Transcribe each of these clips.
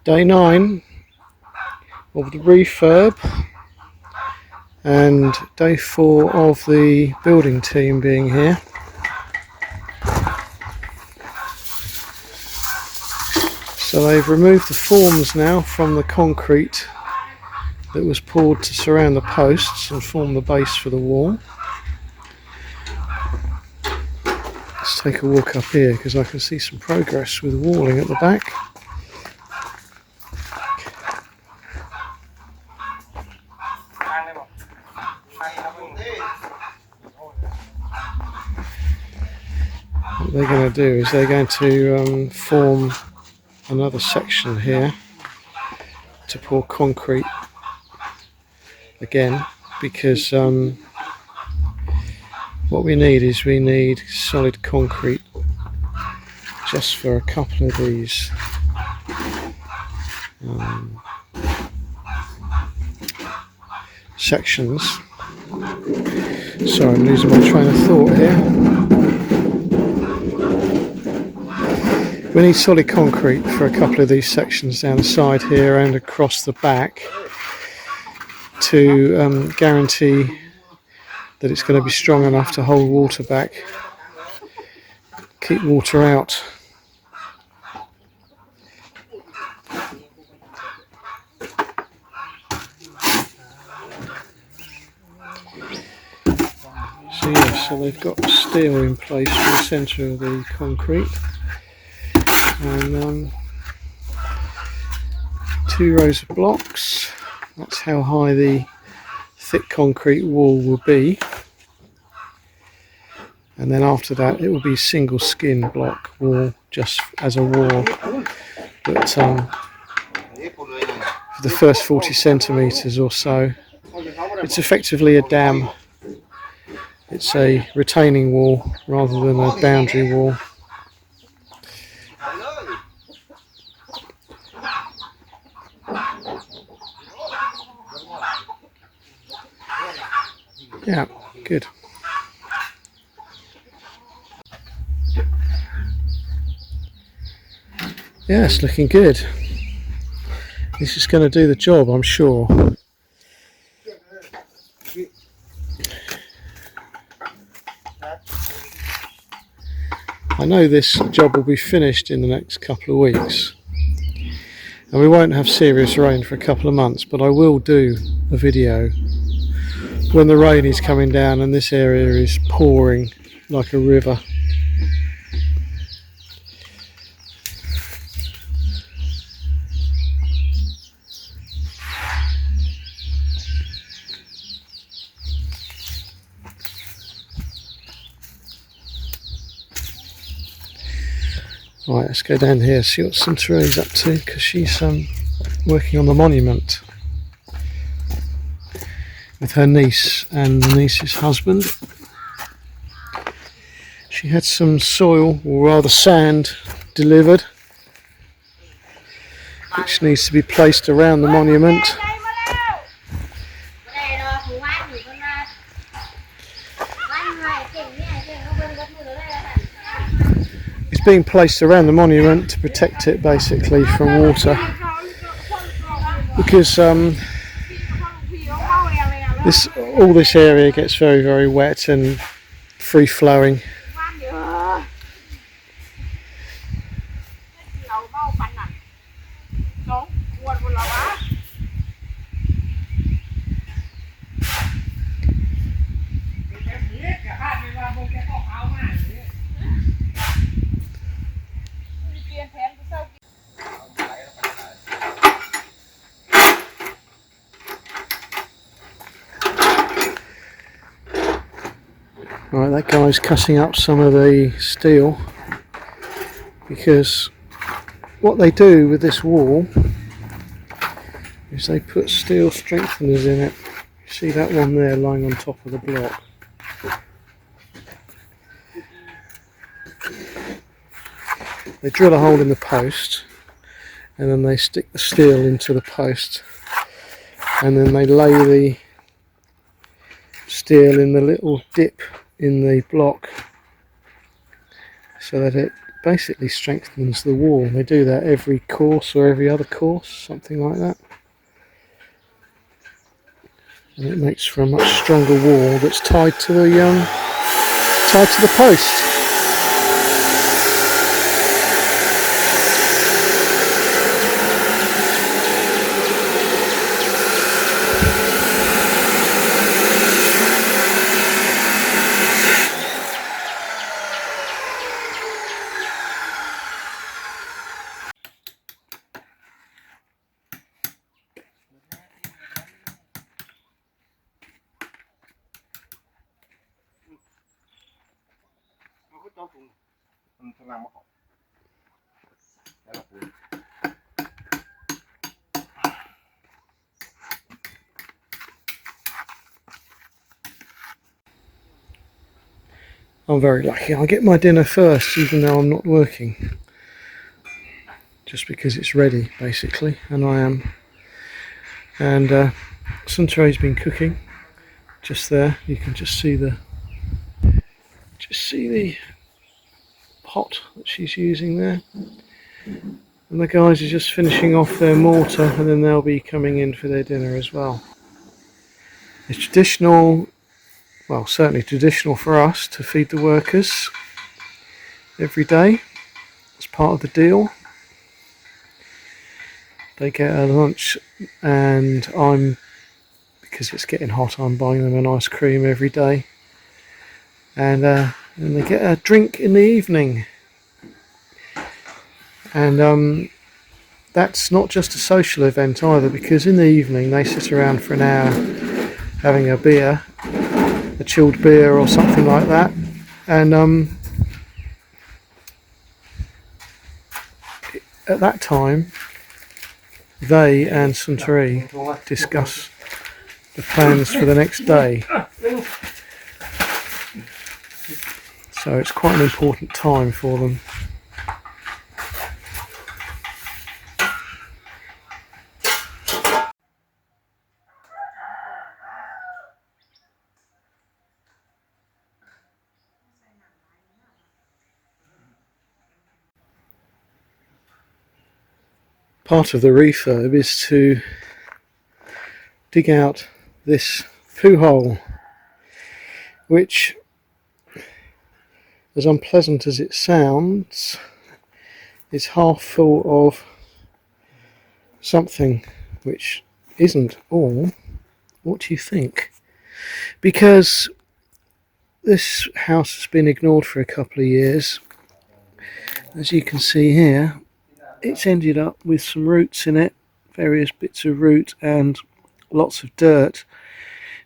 Day 9 of the refurb and day 4 of the building team being here. So they've removed the forms now from the concrete that was poured to surround the posts and form the base for the wall. Let's take a walk up here because I can see some progress with walling at the back. What they're going to do is they're going to form another section here to pour concrete again, because what we need solid concrete just for a couple of these sections. Sorry, I'm losing my train of thought here. We need solid concrete for a couple of these sections down the side here and across the back to guarantee that it's going to be strong enough to hold water back, keep water out. So yeah, so they've got steel in place for the centre of the concrete, and 2 rows of blocks. That's how high the thick concrete wall will be, and then after that it will be single skin block wall, just as a wall, but for the first 40 centimetres or so it's effectively a dam. It's a retaining wall rather than a boundary wall. Yeah, good. Yeah, it's looking good. This is going to do the job, I'm sure. I know this job will be finished in the next couple of weeks, and we won't have serious rain for a couple of months, but I will do a video when the rain is coming down and this area is pouring like a river. Right, let's go down here, see what Suntory's up to, because she's working on the monument with her niece and the niece's husband. She had some soil, or rather sand, delivered, which needs to be placed around the monument. It's being placed around the monument to protect it basically from water, because all this area gets very, very wet and free flowing. Right, that guy's cutting up some of the steel, because what they do with this wall is they put steel strengtheners in it. You see that one there lying on top of the block? They drill a hole in the post and then they stick the steel into the post, and then they lay the steel in the little dip in the block so that it basically strengthens the wall. They do that every course or every other course, something like that. And it makes for a much stronger wall that's tied to the post. I'm very lucky. I get my dinner first, even though I'm not working, just because it's ready, basically, and I am. And Suntory's been cooking just there. You can just see the pot that she's using there. And the guys are just finishing off their mortar, and then they'll be coming in for their dinner as well. It's traditional, well, certainly traditional for us to feed the workers every day. It's part of the deal. They get a lunch, and because it's getting hot, I'm buying them an ice cream every day. And they get a drink in the evening. And that's not just a social event either, because in the evening they sit around for an hour having a beer, a chilled beer or something like that. And at that time, they and Suntory discuss the plans for the next day. So it's quite an important time for them. Part of the refurb is to dig out this poo hole, which, as unpleasant as it sounds, is half full of something which isn't all what you think. Because this house has been ignored for a couple of years. As you can see here, it's ended up with some roots in it, various bits of root and lots of dirt,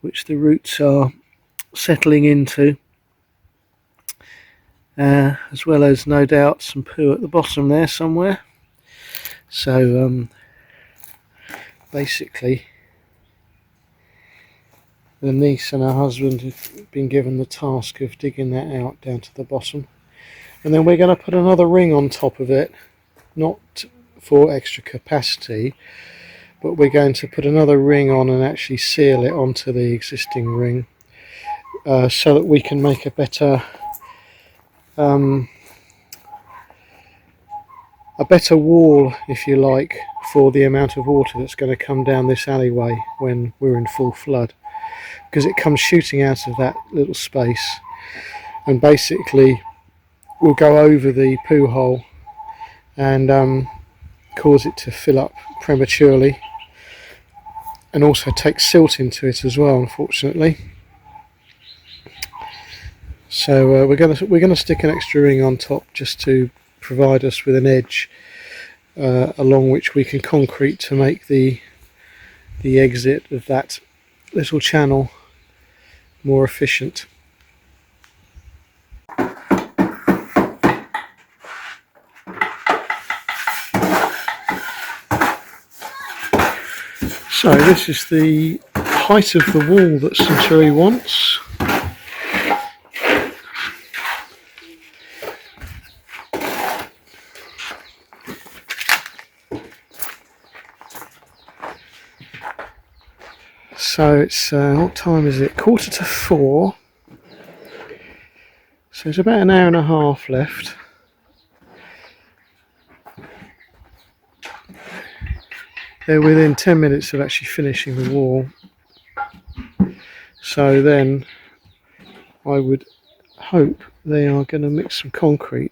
which the roots are settling into, as well as no doubt some poo at the bottom there somewhere. So basically the niece and her husband have been given the task of digging that out down to the bottom, and then we're going to put another ring on top of it, not for extra capacity, but we're going to put another ring on and actually seal it onto the existing ring, so that we can make a better wall, if you like, for the amount of water that's going to come down this alleyway when we're in full flood, because it comes shooting out of that little space and basically will go over the poo hole and cause it to fill up prematurely, and also take silt into it as well, unfortunately. So we're gonna stick an extra ring on top just to provide us with an edge along which we can concrete to make the exit of that little channel more efficient. So this is the height of the wall that Suntory wants. So it's, what time is it? 3:45. So it's about an hour and a half left. they're within 10 minutes of actually finishing the wall. So then I would hope they are going to mix some concrete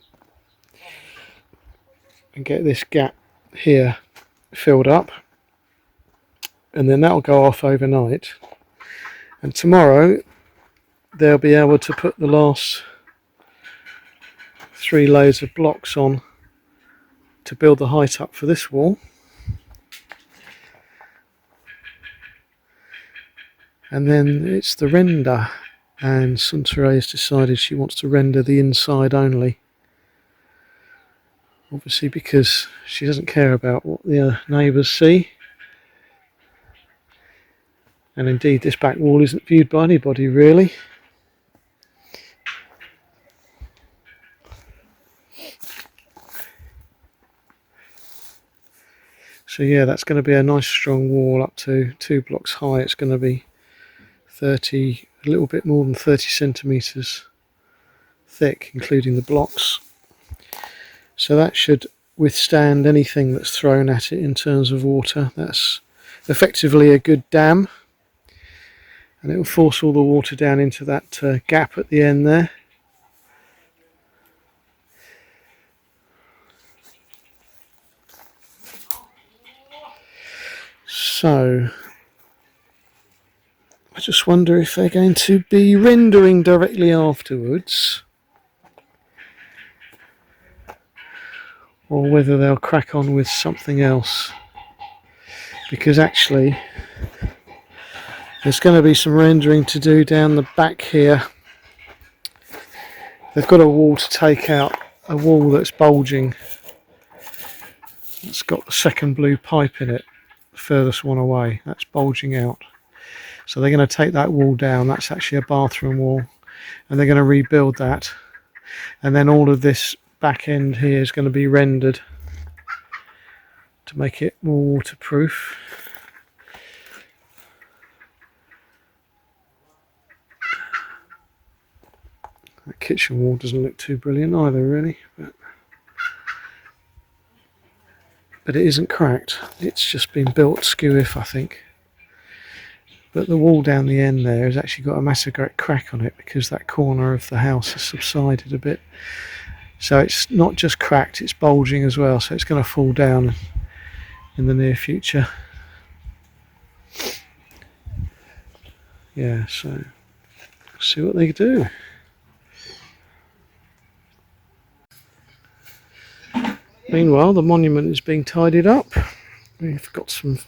and get this gap here filled up, and then that'll go off overnight, and tomorrow they'll be able to put the last 3 layers of blocks on to build the height up for this wall. And then it's the render, and Suntere has decided she wants to render the inside only, obviously because she doesn't care about what the neighbours see. And indeed this back wall isn't viewed by anybody really. So yeah, that's going to be a nice strong wall up to 2 blocks high. It's going to be a little bit more than 30 centimetres thick, including the blocks. So that should withstand anything that's thrown at it in terms of water. That's effectively a good dam, and it will force all the water down into that gap at the end there. So I just wonder if they're going to be rendering directly afterwards, or whether they'll crack on with something else, because actually there's going to be some rendering to do down the back here. They've got a wall to take out, a wall that's bulging. It's got the second blue pipe in it, the furthest one away, that's bulging out. So they're going to take that wall down. That's actually a bathroom wall, and they're going to rebuild that, and then all of this back end here is going to be rendered to make it more waterproof. That kitchen wall doesn't look too brilliant either really, but it isn't cracked, it's just been built skew-if I think. But the wall down the end there has actually got a massive great crack on it because that corner of the house has subsided a bit. So it's not just cracked, it's bulging as well, so it's going to fall down in the near future. Yeah, so see what they do. Meanwhile, the monument is being tidied up. We've got some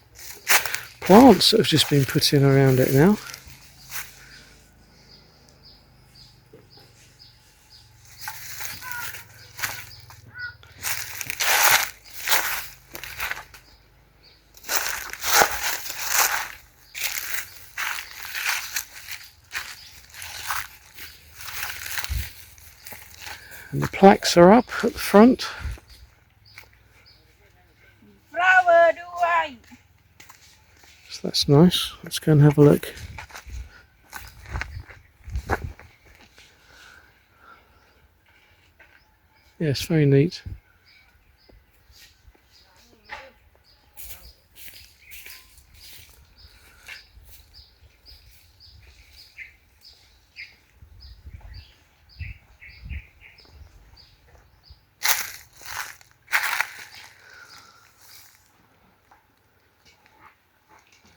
plants that have just been put in around it now. And the plaques are up at the front. So that's nice. Let's go and have a look. Yes, very neat.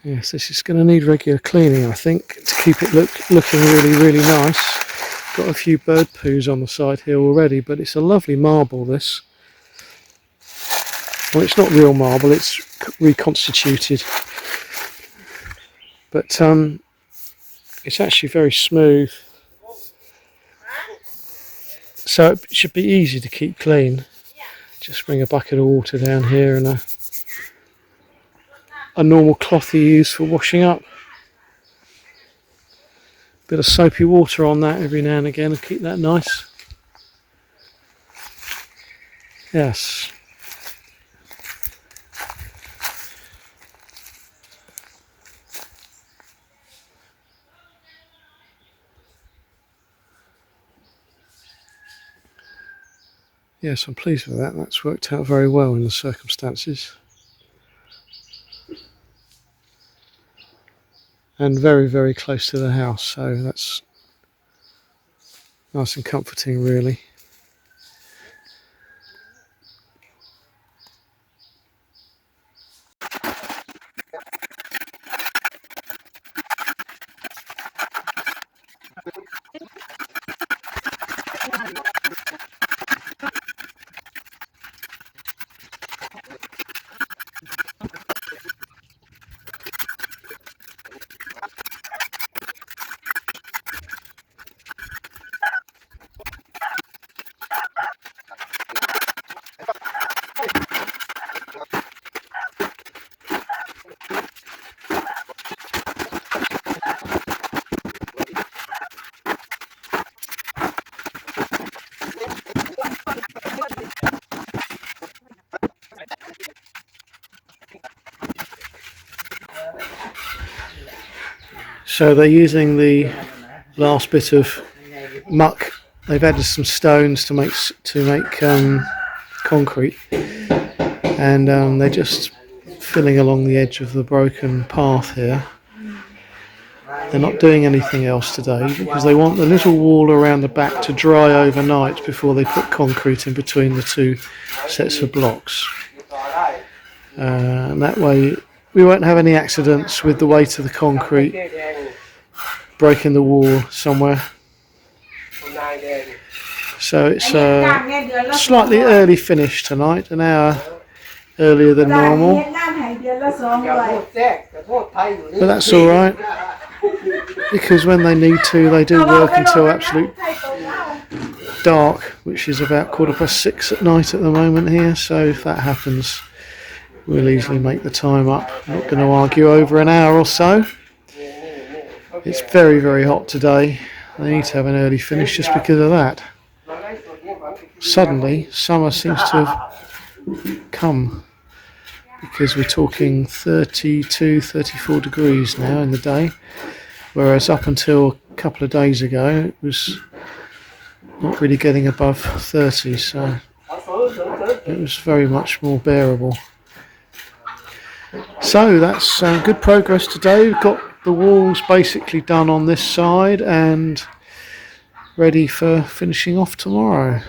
Yes, this is going to need regular cleaning, I think, to keep it looking really nice. Got a few bird poos on the side here already, but it's a lovely marble, this. Well, it's not real marble, it's reconstituted. But it's actually very smooth. So it should be easy to keep clean. Just bring a bucket of water down here and a normal cloth you use for washing up. Bit of soapy water on that every now and again and keep that nice. Yes. Yes, I'm pleased with that. That's worked out very well in the circumstances. and very, very close to the house, so that's nice and comforting, really. So they're using the last bit of muck. They've added some stones to make concrete, and they're just filling along the edge of the broken path here. They're not doing anything else today because they want the little wall around the back to dry overnight before they put concrete in between the two sets of blocks. And that way we won't have any accidents with the weight of the concrete breaking the wall somewhere. So it's a slightly early finish tonight, an hour earlier than normal, but that's alright, because when they need to, they do work until absolute dark, which is about 6:15 at night at the moment here. So if that happens, we'll easily make the time up. I'm not going to argue over an hour or so. It's very, very hot today. They need to have an early finish just because of that. Suddenly, summer seems to have come, because we're talking 32, 34 degrees now in the day, whereas up until a couple of days ago it was not really getting above 30, so it was very much more bearable. So that's good progress today. We've got the walls basically done on this side and ready for finishing off tomorrow.